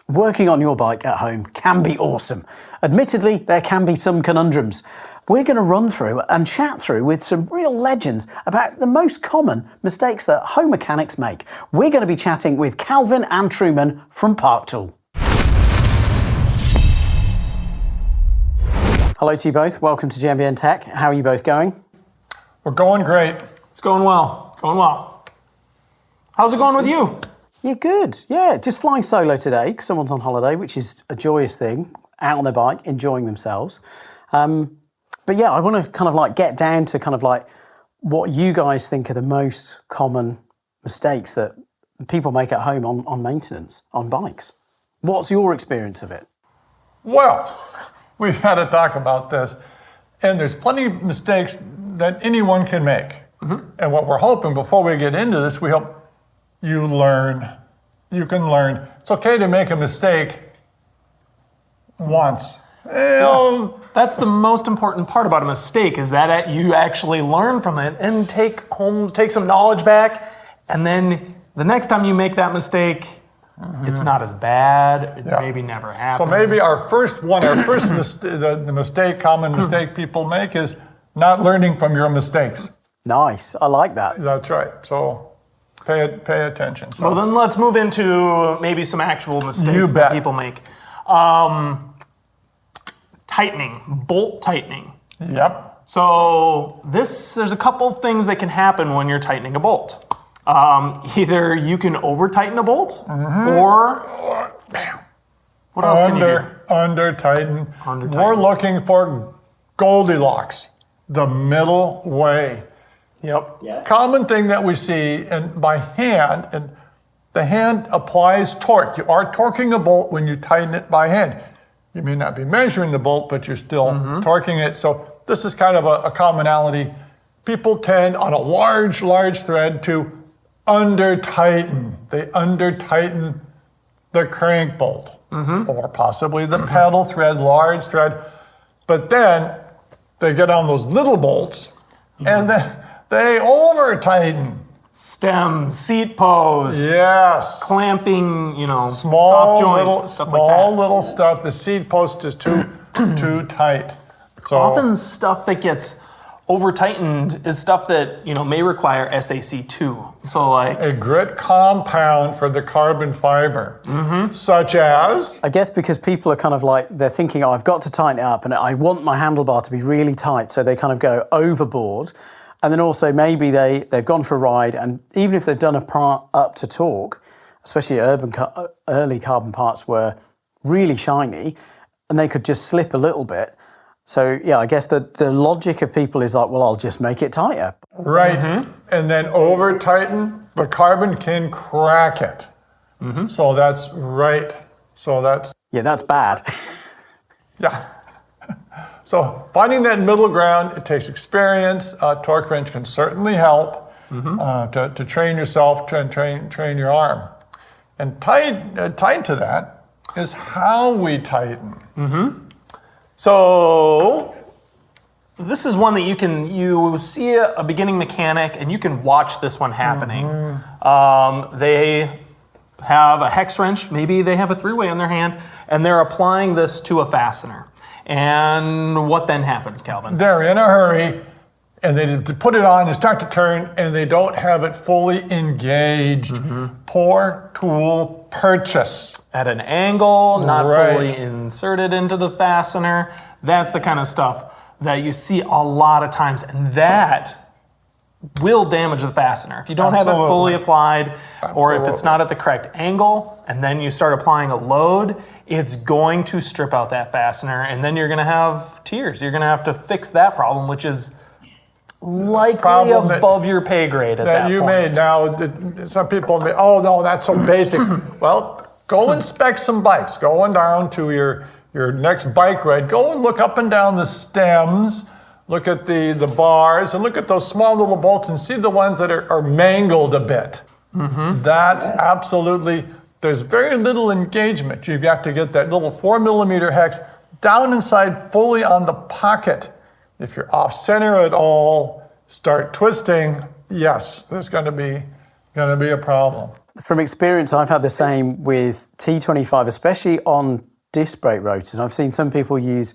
Working on your bike at home can be awesome. Admittedly, there can be some conundrums. We're going to run through and chat through with some real legends about the most common mistakes that home mechanics make. We're going to be chatting with Calvin and Truman from Park Tool. Hello to you both. Welcome to GMBN Tech. How are you both going? We're going great. It's going well. Going well. How's it going with you? Yeah, good. Yeah, just flying solo today because someone's on holiday, which is a joyous thing, out on their bike, enjoying themselves. But yeah, I want to kind of like get down to kind of like what you guys think are the most common mistakes that people make at home on maintenance, on bikes. What's your experience of it? Well, we've had to talk about this, and there's plenty of mistakes that anyone can make. Mm-hmm. And what we're hoping before we get into this, we hope you learn. You can learn. It's okay to make a mistake once. That's the most important part about a mistake, is that you actually learn from it and take some knowledge back, and then the next time you make that mistake, it's not as bad. It maybe never happens. So maybe our first common mistake people make is not learning from your mistakes. Nice. I like that. That's right. So pay attention. So. Well, then let's move into maybe some actual mistakes that people make. Tightening, bolt tightening. Yep. So there's a couple things that can happen when you're tightening a bolt. Either you can over tighten a bolt, or what else can you do? Under tighten. We're looking for Goldilocks, the middle way. Yep. Common thing that we see, and by hand, and the hand applies torque. You are torquing a bolt when you tighten it by hand. You may not be measuring the bolt, but you're still torquing it. So this is kind of a commonality. People tend on a large thread to under tighten. They under tighten the crank bolt, or possibly the pedal thread, large thread. But then they get on those little bolts, and then they over tighten. Stems, seat posts, yes, clamping, small soft joints, little, stuff small like that. little stuff. The seat post is too tight. So often stuff that gets over tightened is stuff that may require SAC2. So like a grit compound for the carbon fiber, such as. I guess because people are kind of like, they're thinking, I've got to tighten it up and I want my handlebar to be really tight. So they kind of go overboard. And then also maybe they've gone for a ride, and even if they've done a part up to torque, especially early carbon parts were really shiny and they could just slip a little bit. So yeah, I guess the logic of people is like, well, I'll just make it tighter. Right, and then over tighten, the carbon can crack it. So that's right. So that's... Yeah, that's bad. Yeah. So finding that middle ground, it takes experience. Torque wrench can certainly help to train yourself, and train your arm. And tied to that is how we tighten. So this is one that you see a beginning mechanic and you can watch this one happening. They have a hex wrench, maybe they have a 3-way in their hand, and they're applying this to a fastener. And what then happens, Calvin? They're in a hurry, and they put it on and start to turn, and they don't have it fully engaged. Poor tool purchase. At an angle, not fully inserted into the fastener. That's the kind of stuff that you see a lot of times, and that will damage the fastener. If you don't have it fully applied, or if it's not at the correct angle, and then you start applying a load, it's going to strip out that fastener, and then you're going to have tears. You're going to have to fix that problem, which is likely above your pay grade at that point. You made. Now, some people may, oh no, that's so basic. Well, go inspect some bikes. Going down to your next bike ride, go and look up and down the stems, look at the bars, and look at those small little bolts and see the ones that are mangled a bit. That's absolutely... There's very little engagement. You've got to get that little 4mm hex down inside fully on the pocket. If you're off center at all, start twisting, yes, there's going to be a problem. from experience, I've had the same with T25, especially on disc brake rotors. I've seen some people use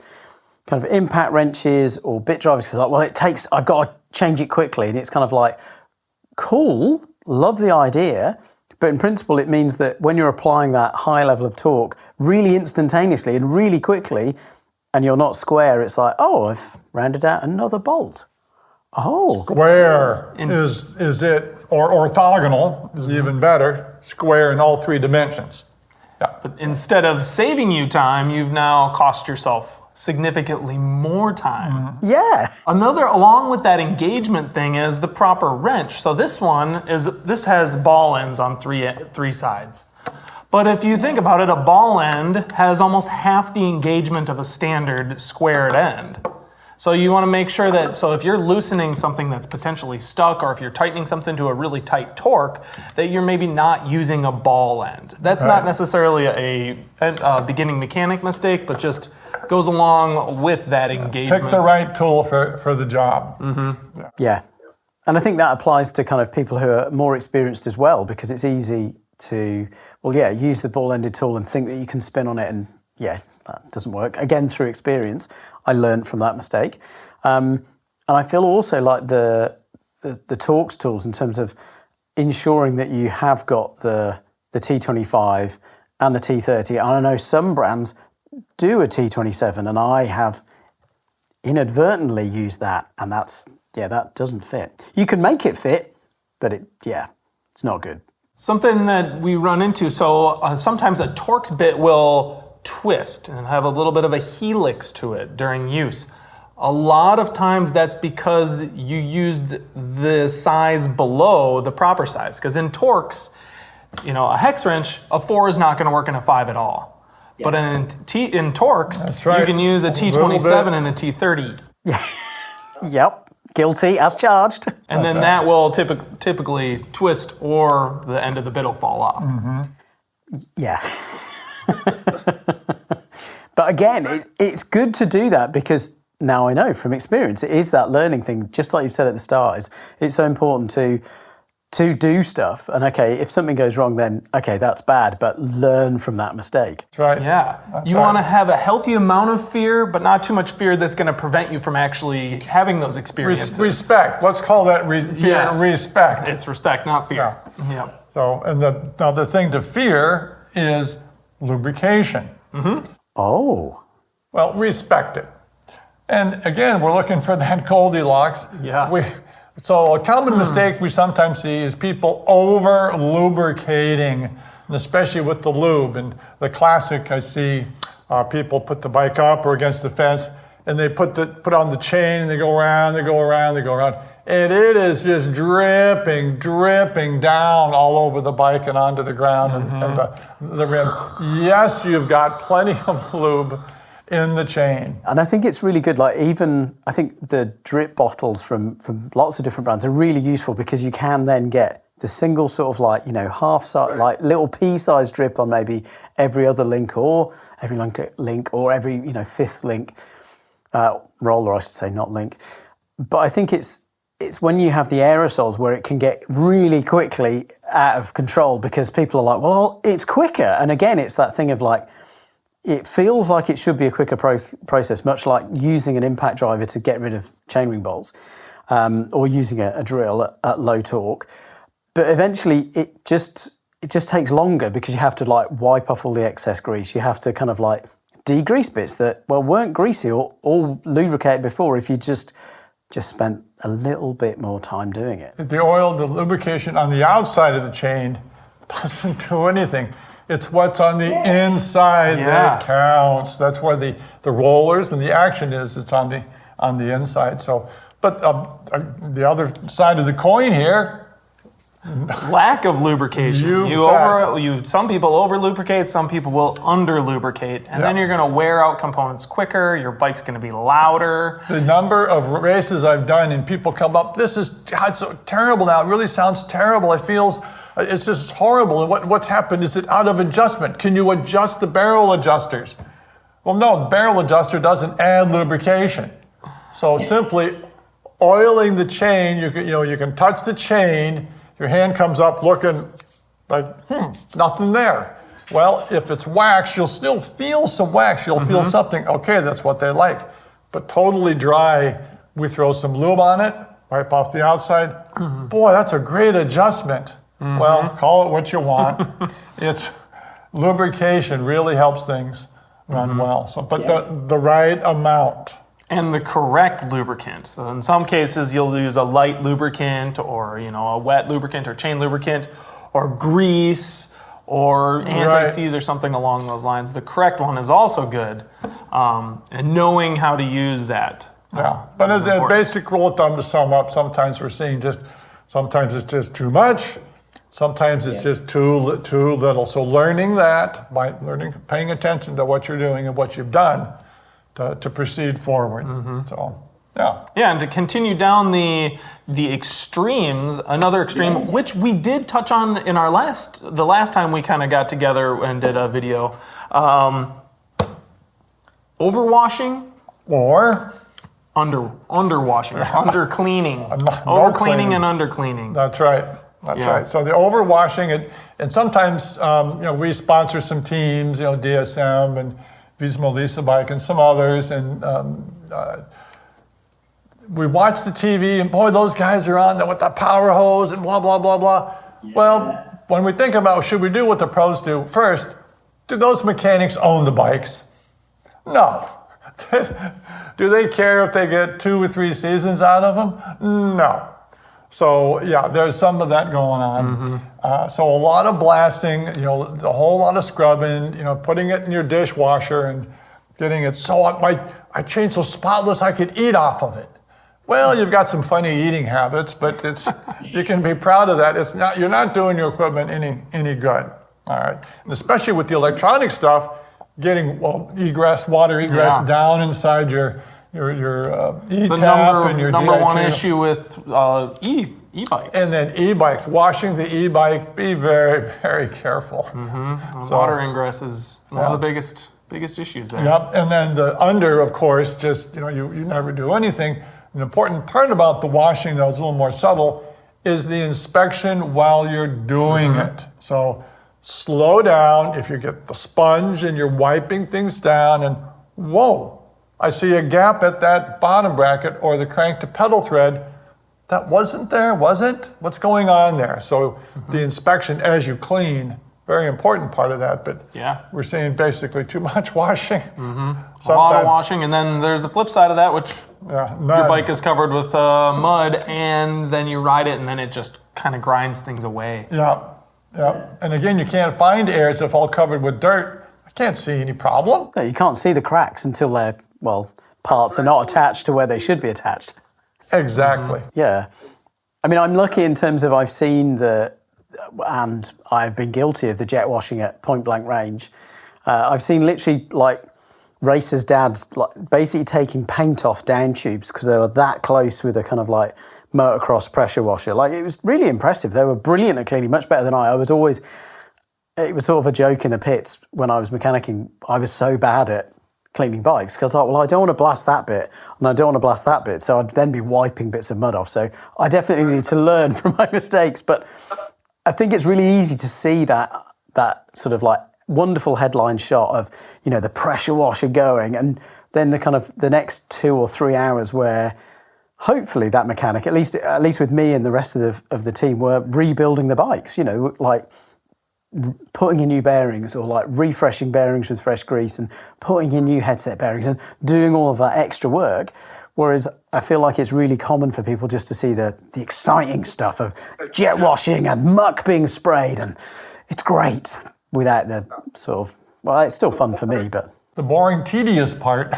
kind of impact wrenches or bit drivers. It's like, well, I've got to change it quickly. And it's kind of like, cool, love the idea. But in principle, it means that when you're applying that high level of torque really instantaneously and really quickly, and you're not square, it's like, oh, I've rounded out another bolt. Oh. Square is it, or orthogonal is even better, square in all 3 dimensions. Yeah. But instead of saving you time, you've now cost yourself significantly more time. Yeah. Another, along with that engagement thing, is the proper wrench. So this has ball ends on three sides. But if you think about it, a ball end has almost half the engagement of a standard squared end. So you want to make sure that, so if you're loosening something that's potentially stuck, or if you're tightening something to a really tight torque, that you're maybe not using a ball end. That's not necessarily a beginning mechanic mistake, but just goes along with that engagement. Pick the right tool for the job. Yeah. And I think that applies to kind of people who are more experienced as well, because it's easy to, use the ball-ended tool and think that you can spin on it, and that doesn't work. Again, through experience, I learned from that mistake. And I feel also like the Torx tools, in terms of ensuring that you have got the T25 and the T30. And I know some brands do a T27, and I have inadvertently used that, and that doesn't fit. You can make it fit, but it's not good. Something that we run into, so sometimes a Torx bit will twist and have a little bit of a helix to it during use. A lot of times that's because you used the size below the proper size. Because in Torx, a hex wrench, a 4 is not going to work in a 5 at all. Yeah. But in Torx, you can use a T27 and a T30. Yep, guilty as charged. And then that will typically twist, or the end of the bit will fall off. Yeah. But again, it's good to do that, because now I know from experience, it is that learning thing, just like you've said at the start, it's so important to do stuff. And if something goes wrong, then that's bad, but learn from that mistake. That's right. Yeah. You want to have a healthy amount of fear, but not too much fear that's going to prevent you from actually having those experiences. Respect. Let's call that respect. It's respect, not fear. Yeah. So, and the thing to fear is lubrication. Oh. Well, respect it. And again, we're looking for that Goldilocks. Yeah. So a common mistake we sometimes see is people over lubricating, and especially with the lube. And the classic, I see people put the bike up or against the fence, and they put on the chain, and they go around, and it is just dripping down all over the bike and onto the ground and the rim. Yes, you've got plenty of lube in the chain. And I think it's really good, I think the drip bottles from lots of different brands are really useful, because you can then get the single sort of half size, little pea-sized drip on maybe every other link, or every link, or every fifth link, roller I should say, not link. But I think it's when you have the aerosols where it can get really quickly out of control, because people are like, well, it's quicker. And again, it's that thing of it feels like it should be a quicker process, much like using an impact driver to get rid of chainring bolts, or using a drill at low torque. But eventually it just takes longer, because you have to wipe off all the excess grease. You have to kind of degrease bits that weren't greasy or lubricated before, if you just spent a little bit more time doing it. The oil, the lubrication on the outside of the chain doesn't do anything. It's what's on the inside that counts. That's where the rollers and the action is. It's on the inside. So, but the other side of the coin here, lack of lubrication. Some people over lubricate, some people will under lubricate, and then you're going to wear out components quicker. Your bike's going to be louder. The number of races I've done, and people come up, it's so terrible now. It really sounds terrible. It's just horrible. And what's happened? Is it out of adjustment? Can you adjust the barrel adjusters? Well, no, the barrel adjuster doesn't add lubrication. So simply oiling the chain, you can touch the chain. Your hand comes up looking like, nothing there. Well, if it's wax, you'll still feel some wax. You'll feel something. Okay, that's what they like. But totally dry, we throw some lube on it, wipe off the outside. Boy, that's a great adjustment. Well, call it what you want. It's lubrication really helps things run well. So, but the right amount. And the correct lubricant. So in some cases, you'll use a light lubricant, or a wet lubricant, or chain lubricant, or grease, or anti-seize, or something along those lines. The correct one is also good, and knowing how to use that. Yeah, but as a basic rule of thumb to sum up, sometimes we're seeing sometimes it's just too much, sometimes it's just too little. So learning that, by paying attention to what you're doing and what you've done to proceed forward. So, yeah. Yeah, and to continue down the extremes, another extreme, which we did touch on in the last time we kind of got together and did a video, overwashing Or underwashing, undercleaning, overcleaning and undercleaning. That's right. That's right. So the overwashing, and sometimes we sponsor some teams, DSM and Visma Lisa Bike and some others, and we watch the TV, and boy, those guys are on there with the power hose and blah blah blah blah. Well, when we think about should we do what the pros do, first, do those mechanics own the bikes? No. Do they care if they get 2 or 3 seasons out of them? No. So yeah, there's some of that going on. So a lot of blasting, a whole lot of scrubbing, putting it in your dishwasher and getting it so I changed so spotless I could eat off of it. Well, you've got some funny eating habits, but you can be proud of that. You're not doing your equipment any good. All right, and especially with the electronic stuff. Getting water egress down inside your e-tap and your number one DI2. issue with e-bikes. And then e-bikes, washing the e-bike, be very, very careful. Water ingress is one of the biggest issues there. Yep, and then the under, of course, just, you never do anything. An important part about the washing, though, it's a little more subtle, is the inspection while you're doing it. So slow down. If you get the sponge and you're wiping things down and whoa, I see a gap at that bottom bracket or the crank to pedal thread. That wasn't there, was it? What's going on there? So the inspection as you clean, very important part of that, but we're seeing basically too much washing. A lot of washing, and then there's the flip side of that, which your bike is covered with mud, and then you ride it, and then it just kind of grinds things away. Yeah. And again, you can't find areas if all covered with dirt. I can't see any problem. No, you can't see the cracks until parts are not attached to where they should be attached. Exactly. Yeah. I mean, I'm lucky in terms of I've seen and I've been guilty of the jet washing at point blank range. I've seen literally racers' dads basically taking paint off down tubes because they were that close with a kind of motocross pressure washer. It was really impressive. They were brilliant at cleaning, much better than I. It was sort of a joke in the pits when I was mechanicking. I was so bad at cleaning bikes because I thought, I don't want to blast that bit and I don't want to blast that bit. So I'd then be wiping bits of mud off. So I definitely need to learn from my mistakes. But I think it's really easy to see that sort of wonderful headline shot of, the pressure washer going, and then the next 2 or 3 hours where hopefully that mechanic, at least with me and the rest of the team, were rebuilding the bikes, putting in new bearings or refreshing bearings with fresh grease and putting in new headset bearings and doing all of that extra work. Whereas I feel like it's really common for people just to see the exciting stuff of jet washing and muck being sprayed, and it's great without the sort of, it's still fun for me, but... The boring, tedious part.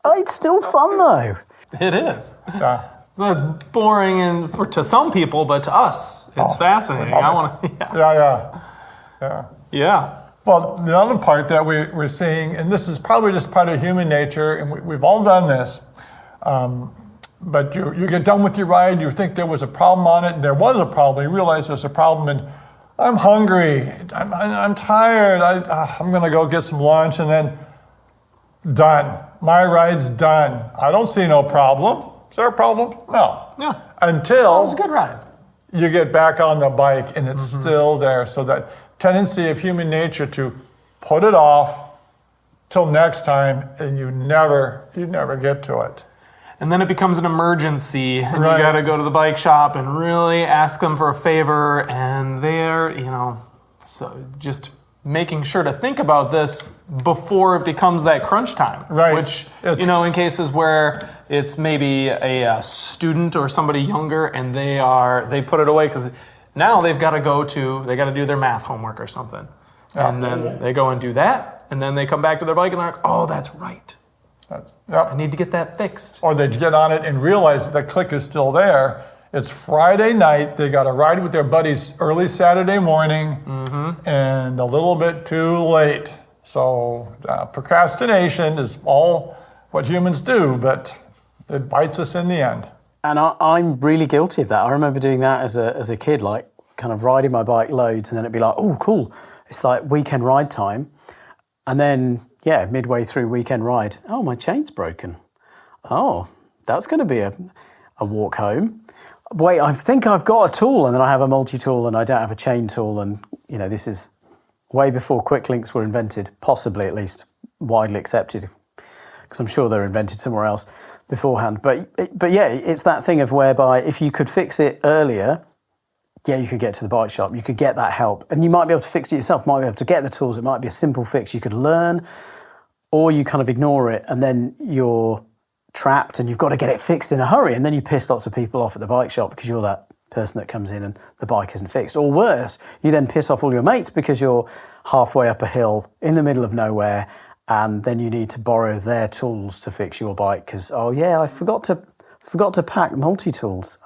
It's still fun though. It is. So it's boring to some people, but to us, it's fascinating. I want to. Yeah. Well, the other part that we're seeing, and this is probably just part of human nature, and we've all done this. But you get done with your ride, you think there was a problem on it, and there was a problem. You realize there's a problem, and I'm hungry. I'm tired. I'm going to go get some lunch, and then done. My ride's done. I don't see no problem. Is there a problem? No. Yeah. Until it was a good ride. you get back on the bike and it's still there. So that tendency of human nature to put it off till next time, and you never get to it. And then it becomes an emergency, and Right. you got to go to the bike shop and really ask them for a favor, and they're, so just making sure to think about this before it becomes that crunch time. Right. Which, in cases where it's maybe a student or somebody younger, and they put it away because now they got to do their math homework or something. And then they go and do that, and then they come back to their bike and they're like, oh, that's right. I need to get that fixed. Or they get on it and realize that the click is still there. It's Friday night. They got to ride with their buddies early Saturday morning, and a little bit too late. So procrastination is all what humans do, but it bites us in the end. And I'm really guilty of that. I remember doing that as a kid, like kind of riding my bike loads, and then it'd be like, oh, cool. It's like weekend ride time. And then, midway through weekend ride, oh, my chain's broken. Oh, that's going to be a walk home. Wait, I think I've got a tool, and then I have a multi-tool, and I don't have a chain tool. And, this is way before quick links were invented, possibly at least widely accepted, because I'm sure they're invented somewhere else beforehand. But it's that thing of whereby if you could fix it earlier, you could get to the bike shop, you could get that help, and you might be able to fix it yourself, might be able to get the tools, it might be a simple fix, you could learn, or you kind of ignore it, and then you're trapped and you've got to get it fixed in a hurry, and then you piss lots of people off at the bike shop because you're that person that comes in and the bike isn't fixed. Or worse, you then piss off all your mates because you're halfway up a hill in the middle of nowhere, and then you need to borrow their tools to fix your bike because, I forgot to pack multi-tools.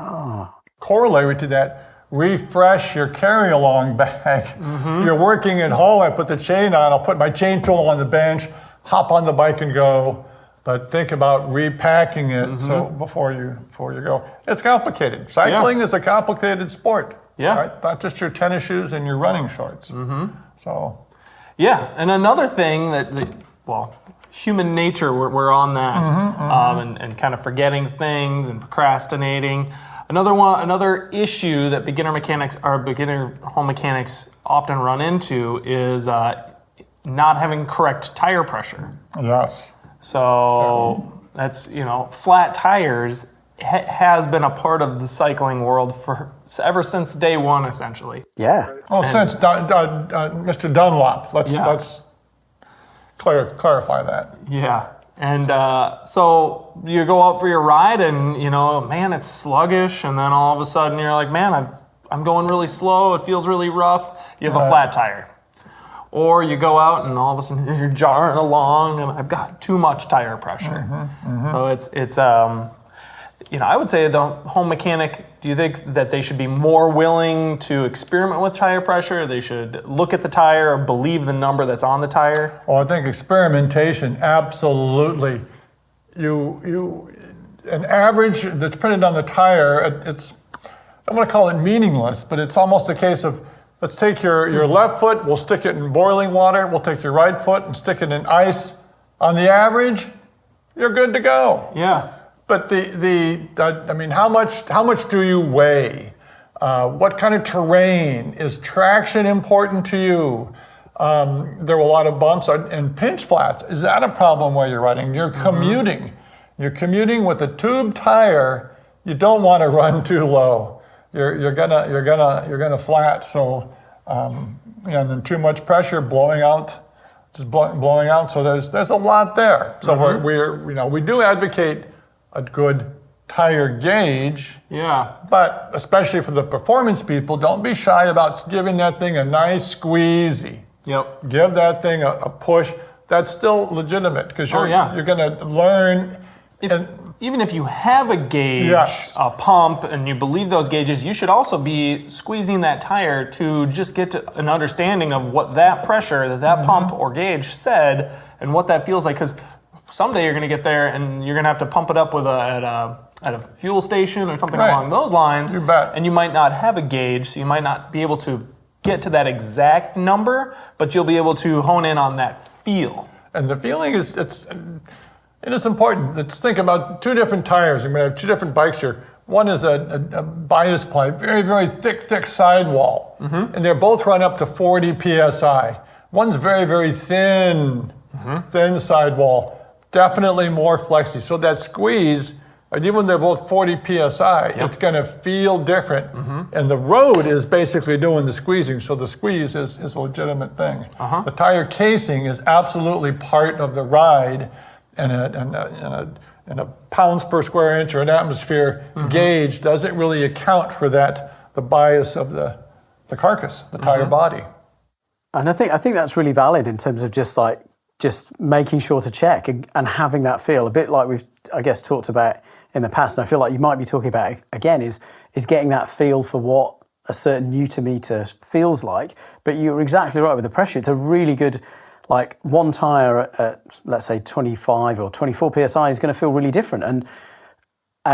Corollary to that, refresh your carry-along bag. You're working at home, I put the chain on, I'll put my chain tool on the bench, hop on the bike and go. But think about repacking it so before you go. It's complicated. Cycling is a complicated sport. Yeah. Right? Not just your tennis shoes and your running shorts. So. Yeah, and another thing that human nature, we're on that, and kind of forgetting things and procrastinating. Another issue that beginner home mechanics often run into is not having correct tire pressure. Yes. So that's, flat tires has been a part of the cycling world ever since day one, essentially. Yeah. Well, since Mr. Dunlop, let's clarify that. Yeah. And so you go out for your ride and, man, it's sluggish. And then all of a sudden you're like, man, I'm going really slow. It feels really rough. You have a flat tire. Or you go out and all of a sudden you're jarring along and I've got too much tire pressure. So it's I would say the home mechanic, do you think that they should be more willing to experiment with tire pressure? They should look at the tire or believe the number that's on the tire? Well, I think experimentation, absolutely. An average that's printed on the tire, I don't want to call it meaningless, but it's almost a case of, let's take your left foot, we'll stick it in boiling water, we'll take your right foot and stick it in ice. On the average, you're good to go. Yeah. But how much do you weigh? What kind of terrain? Is traction important to you? There were a lot of bumps and pinch flats. Is that a problem where you're riding? You're commuting. You're commuting with a tube tire. You don't want to run too low. You're gonna flat. So and then too much pressure blowing out. So there's a lot there. So we do advocate a good tire gauge. Yeah. But especially for the performance people, don't be shy about giving that thing a nice squeezy. Yep. Give that thing a push. That's still legitimate because you're going to learn. Even if you have a gauge, a pump, and you believe those gauges, you should also be squeezing that tire to just get to an understanding of what that pressure, that pump or gauge said, and what that feels like. Because someday you're going to get there and you're going to have to pump it up with at a fuel station or something along those lines. You bet. And you might not have a gauge, so you might not be able to get to that exact number, but you'll be able to hone in on that feel. And the feeling is important. Let's think about two different tires. I'm going to have two different bikes here. One is a bias ply, very, very thick sidewall. And they're both run up to 40 PSI. One's very, very thin sidewall, definitely more flexy. So that squeeze, even when they're both 40 PSI, it's going to feel different. And the road is basically doing the squeezing, so the squeeze is a legitimate thing. The tire casing is absolutely part of the ride, and a pounds per square inch or an atmosphere gauge doesn't really account for that, the bias of the carcass, the tire body. And I think that's really valid in terms of just making sure to check and having that feel, a bit like we've, I guess, talked about in the past, and I feel like you might be talking about it again, is getting that feel for what a certain Newton meter feels like. But you're exactly right with the pressure. It's a really good, like one tire at let's say 25 or 24 PSI is going to feel really different. And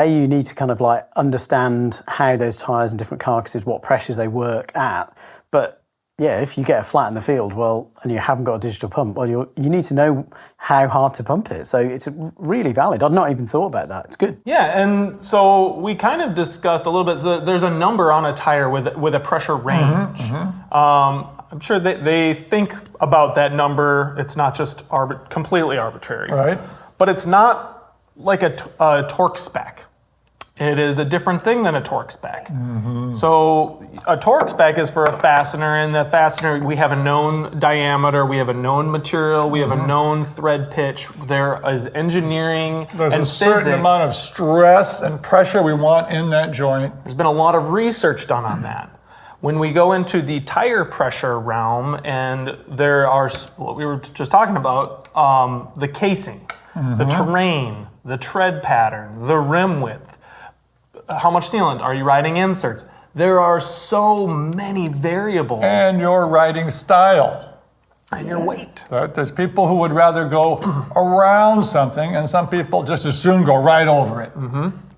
you need to kind of like understand how those tires and different carcasses, what pressures they work at. But yeah, if you get a flat in the field, well, and you haven't got a digital pump, well, you need to know how hard to pump it. So it's really valid. I'd not even thought about that. It's good. Yeah, and so we kind of discussed a little bit. There's a number on a tire with a pressure range. I'm sure they think about that number. It's not just completely arbitrary, Right. But it's not like a torque spec. It is a different thing than a torque spec. So a torque spec is for a fastener, and the fastener, we have a known diameter, we have a known material, we have a known thread pitch. There is engineering There's and a certain physics. amount of stress and pressure we want in that joint. There's been a lot of research done on that. When we go into the tire pressure realm, and there are what we were just talking about, the casing, the terrain, the tread pattern, the rim width, how much sealant, are you riding inserts? There are so many variables. And your riding style. And your weight. There's people who would rather go around something, and some people just as soon go right over it.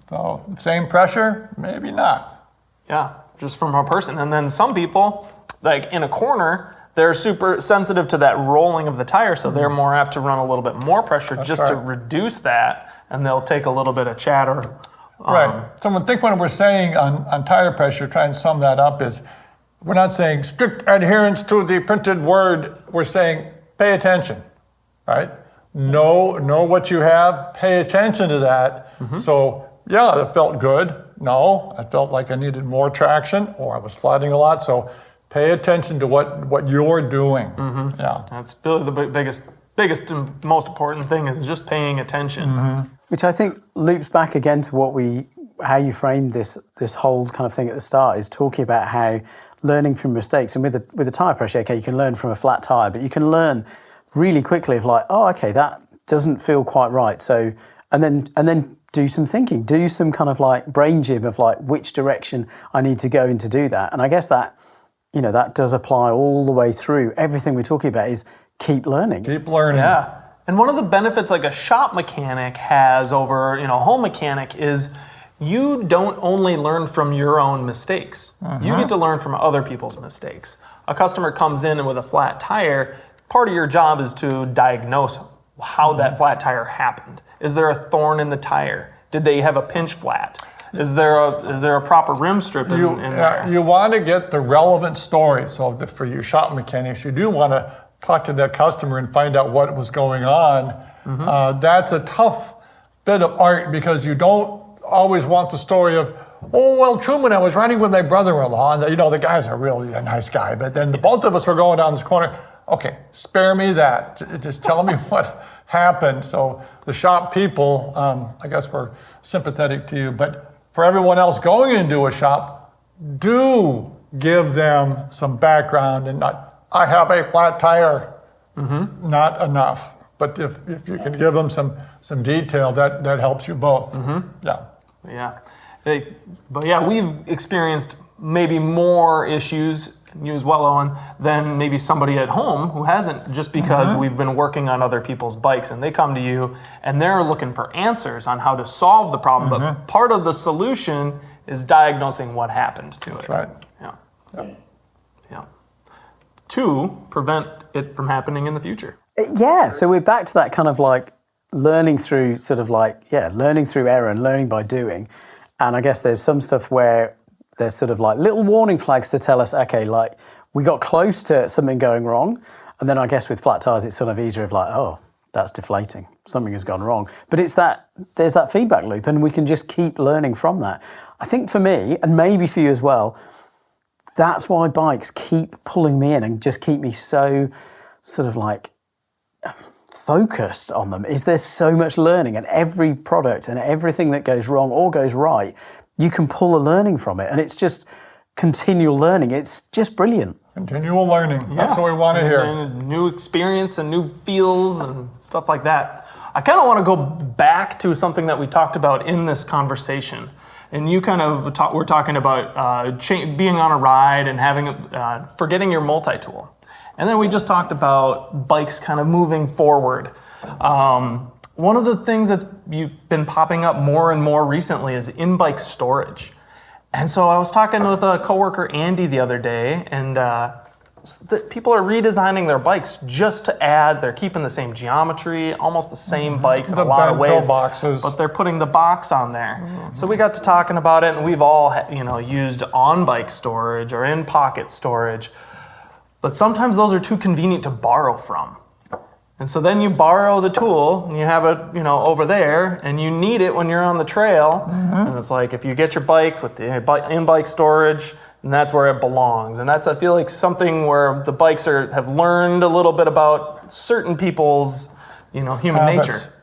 So same pressure, maybe not. Yeah, just from a person. And then some people, like in a corner, they're super sensitive to that rolling of the tire, so they're more apt to run a little bit more pressure to reduce that, and they'll take a little bit of chatter. Right. So when we're saying on tire pressure, try and sum that up, is we're not saying strict adherence to the printed word. We're saying pay attention, right? Know what you have. Pay attention to that. So yeah, it felt good. No, I felt like I needed more traction, or I was sliding a lot. So pay attention to what you're doing. Yeah. That's really the biggest and most important thing, is just paying attention. Which I think loops back again to how you framed this whole kind of thing at the start, is talking about how learning from mistakes. And with the tire pressure, okay, you can learn from a flat tire, but you can learn really quickly of like, oh, okay, that doesn't feel quite right. So and then do some thinking, do some kind of like brain gym of like which direction I need to go in to do that. And I guess that, that does apply all the way through. Everything we're talking about is keep learning. Keep learning. Yeah. And one of the benefits like a shop mechanic has over, a home mechanic is you don't only learn from your own mistakes. You get to learn from other people's mistakes. A customer comes in with a flat tire, part of your job is to diagnose how that flat tire happened. Is there a thorn in the tire? Did they have a pinch flat? Is there a proper rim strip in there? You want to get the relevant story. So for you shop mechanics, you do want to talk to that customer and find out what was going on. That's a tough bit of art, because you don't always want the story of, oh, well, Truman, I was riding with my brother-in-law, and the guy's a really nice guy, but then both of us were going down this corner. Okay, spare me that. Just tell me what happened. So the shop people, I guess we're sympathetic to you, but for everyone else going into a shop, do give them some background and not, I have a flat tire. Not enough. But if you can give them some detail, that helps you both. Yeah. But yeah, we've experienced maybe more issues, you as well, Owen, than maybe somebody at home who hasn't, just because we've been working on other people's bikes, and they come to you and they're looking for answers on how to solve the problem. But part of the solution is diagnosing what happened to it. That's right. Yeah. To prevent it from happening in the future. Yeah, so we're back to that kind of like learning through error and learning by doing. And I guess there's some stuff where there's sort of like little warning flags to tell us, okay, like we got close to something going wrong. And then I guess with flat tires, it's sort of easier of like, oh, that's deflating. Something has gone wrong. But there's that feedback loop and we can just keep learning from that. I think for me, and maybe for you as well, that's why bikes keep pulling me in and just keep me so sort of like focused on them, is there's so much learning, and every product and everything that goes wrong or goes right, you can pull a learning from it, and it's just continual learning. It's just brilliant. Continual learning. Yeah. That's what we want to hear. And new experience and new feels and stuff like that. I kind of want to go back to something that we talked about in this conversation. And you kind of we're talking about being on a ride and having forgetting your multi-tool. And then we just talked about bikes kind of moving forward. One of the things that's been popping up more and more recently is in-bike storage. And so I was talking with a coworker, Andy, the other day, and people are redesigning their bikes just to add. They're keeping the same geometry, almost the same bikes in a lot of ways, boxes. But they're putting the box on there. Mm-hmm. So we got to talking about it, and we've all used on-bike storage or in-pocket storage. But sometimes those are too convenient to borrow from. And so then you borrow the tool, and you have it, over there, and you need it when you're on the trail. Mm-hmm. And it's like, if you get your bike with the in-bike storage, and that's where it belongs. And that's, I feel like, something where the bikes have learned a little bit about certain people's, human habits. nature.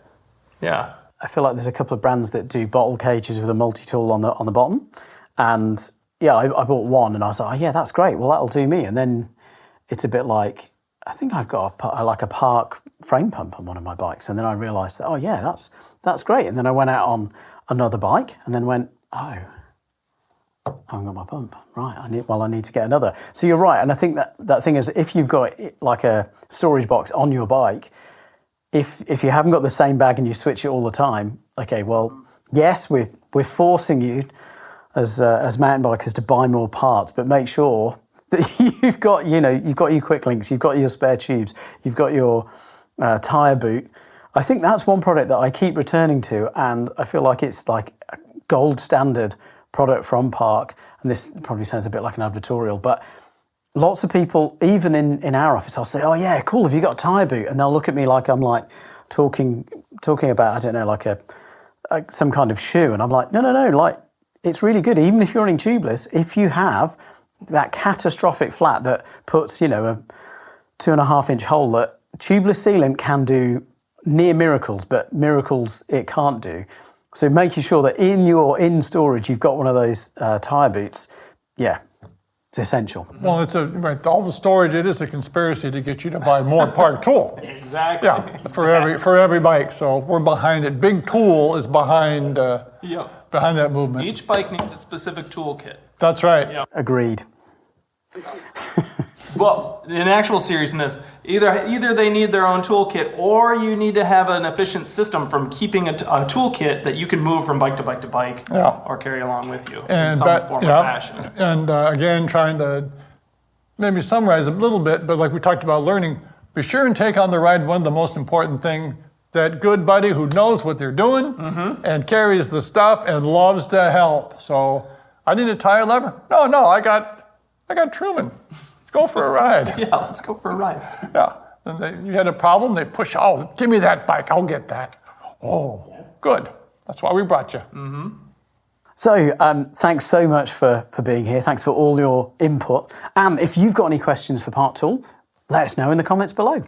Yeah. I feel like there's a couple of brands that do bottle cages with a multi-tool on the bottom. And yeah, I bought one, and I was like, oh yeah, that's great. Well, that'll do me. And then it's a bit like, I think I've got a park frame pump on one of my bikes, and then I realised that, oh yeah, that's great. And then I went out on another bike, and then went, oh, I haven't got my pump. Right, I need to get another. So you're right, and I think that thing is, if you've got like a storage box on your bike, if you haven't got the same bag and you switch it all the time, okay, well, yes, we're forcing you as mountain bikers to buy more parts, but make sure that you've got your quick links, you've got your spare tubes, you've got your tyre boot. I think that's one product that I keep returning to, and I feel like it's like a gold standard product from Park. And this probably sounds a bit like an advertorial, but lots of people, even in our office, I'll say, oh yeah, cool, have you got a tyre boot? And they'll look at me like I'm like talking about, I don't know, like some kind of shoe. And I'm like, no, like it's really good. Even if you're running tubeless, if you have that catastrophic flat that puts, a 2.5-inch hole, that tubeless sealant can do near miracles, but miracles it can't do. So making sure that in storage you've got one of those tyre boots, yeah, it's essential. Well, all the storage, it is a conspiracy to get you to buy more Park tool. Exactly. Yeah, for every bike. So we're behind it. Big Tool is behind that movement. Each bike needs its specific toolkit. That's right. Yep. Agreed. Well, in actual seriousness, either they need their own toolkit, or you need to have an efficient system from keeping a toolkit that you can move from bike to bike to bike, or carry along with you in some form or fashion. And again, trying to maybe summarize a little bit, but like we talked about learning, be sure and take on the ride one of the most important thing, that good buddy who knows what they're doing and carries the stuff and loves to help. So I need a tire lever? No, I got Truman. Let's go for a ride. Yeah, let's go for a ride. Yeah. And you had a problem, they push, oh, give me that bike, I'll get that. Oh, good. That's why we brought you. Mm-hmm. So thanks so much for being here. Thanks for all your input. And if you've got any questions for Park Tool, let us know in the comments below.